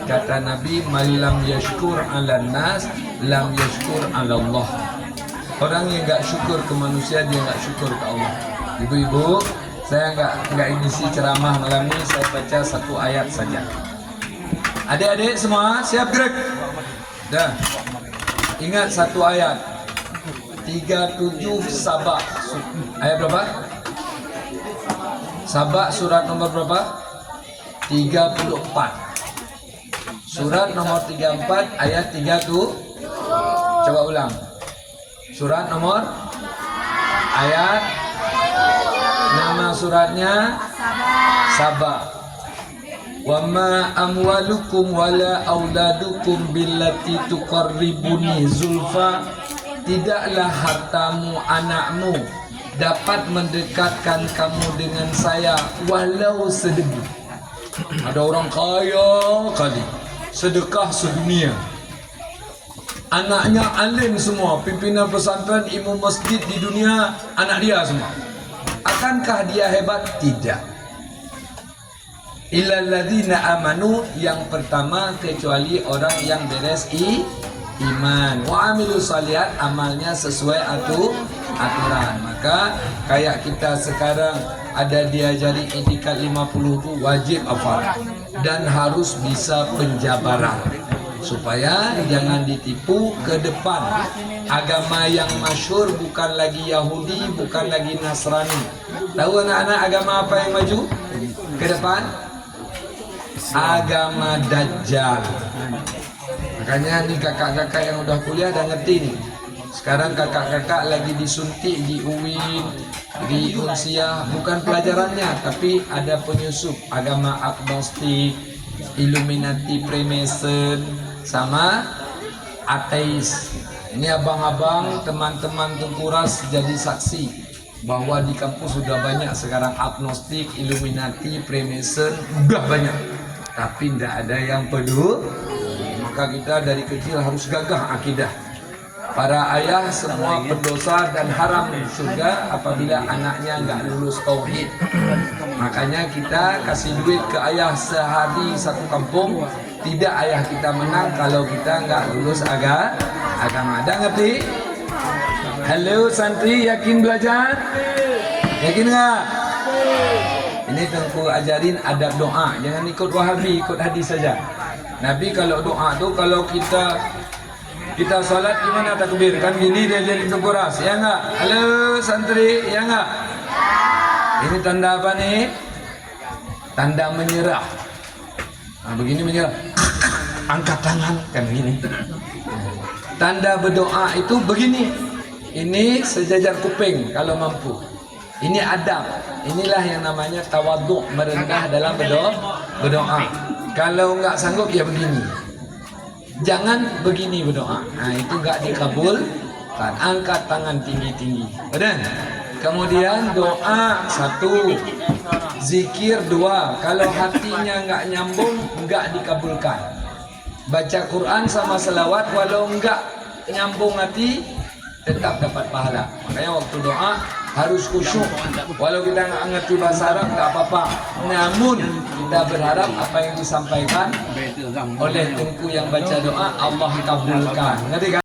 Kata Nabi, "Malam yashkur 'alan nas, lam yashkur 'ala Allah." Orang yang enggak syukur ke manusia, dia enggak syukur ke Allah. Ibu-ibu, saya enggak isi ceramah malam ini, saya baca satu ayat saja. Adik-adik semua siap gerak? Dah. Ingat satu ayat. 37 Sabah. Ayat berapa? Sabah surat nomor berapa? 34. Surat nomor 34 ayat 3 tu. Coba ulang. Surat nomor ayat, nama suratnya Sabah. Wa ma amwalukum wala auladukum billati tuqarribuni zulfa. Tidaklah hartamu, anakmu dapat mendekatkan kamu dengan saya walau sedebu. Ada orang kaya kali, sedekah sedunia, anaknya alim semua, pimpinan pesantren, imam masjid di dunia, anak dia semua. Akankah dia hebat? Tidak. Illal ladzina amanu, yang pertama kecuali orang yang beres iman. Wa amilu salihat, amalnya sesuai aturan. Maka kayak kita sekarang ada diajari etikat 50 tu wajib hafal dan harus bisa penjabaran supaya jangan ditipu ke depan. Agama yang masyhur bukan lagi Yahudi, bukan lagi Nasrani. Tahu anak-anak agama apa yang maju ke depan? Agama Dajjal. Makanya ni kakak-kakak yang udah kuliah dah ngerti ni. Sekarang kakak-kakak lagi disuntik di UIN, di Unsiah, bukan pelajarannya, tapi ada penyusup agama agnostik, Illuminati, Freemason, sama ateis. Ini abang-abang, teman-teman Tengkuras jadi saksi bahwa di kampus sudah banyak sekarang agnostik, Illuminati, Freemason, udah banyak. Tapi tidak ada yang peduli. Maka kita dari kecil harus gagah akidah. Para ayah semua berdosa dan haram surga apabila anaknya enggak lulus tauhid. Makanya kita kasih duit ke ayah sehari satu kampung. Tidak ayah kita menang kalau kita enggak lulus agama. Dah ngerti? Halo santri, yakin belajar? Yakin enggak? Ini Tengku ajarin adab doa. Jangan ikut Wahabi, ikut hadis saja. Nabi kalau doa tu, kalau kita salat gimana takbir? Kan gini dia jadi Tengkuras, ya enggak? Halo santri, ya enggak? Ini tanda apa nih? Tanda menyerah. Nah, begini menyerah. Angkat tangan, kan begini. Tanda berdoa itu begini. Ini sejajar kuping kalau mampu. Ini adab. Inilah yang namanya tawaduk, merendah dalam berdoa. Kalau enggak sanggup ya begini. Jangan begini berdoa. Nah, itu enggak dikabulkan. Angkat tangan tinggi-tinggi. Benar? Kemudian doa 1, zikir 2. Kalau hatinya enggak nyambung, enggak dikabulkan. Baca Quran sama selawat walau enggak nyambung hati, tetap dapat pahala. Makanya waktu doa harus khusyuk. Walau kita nggak ngerti bahasa Arab nggak apa-apa. Namun kita berharap apa yang disampaikan oleh Tengku yang baca doa Allah kabulkan. Ngerti kan?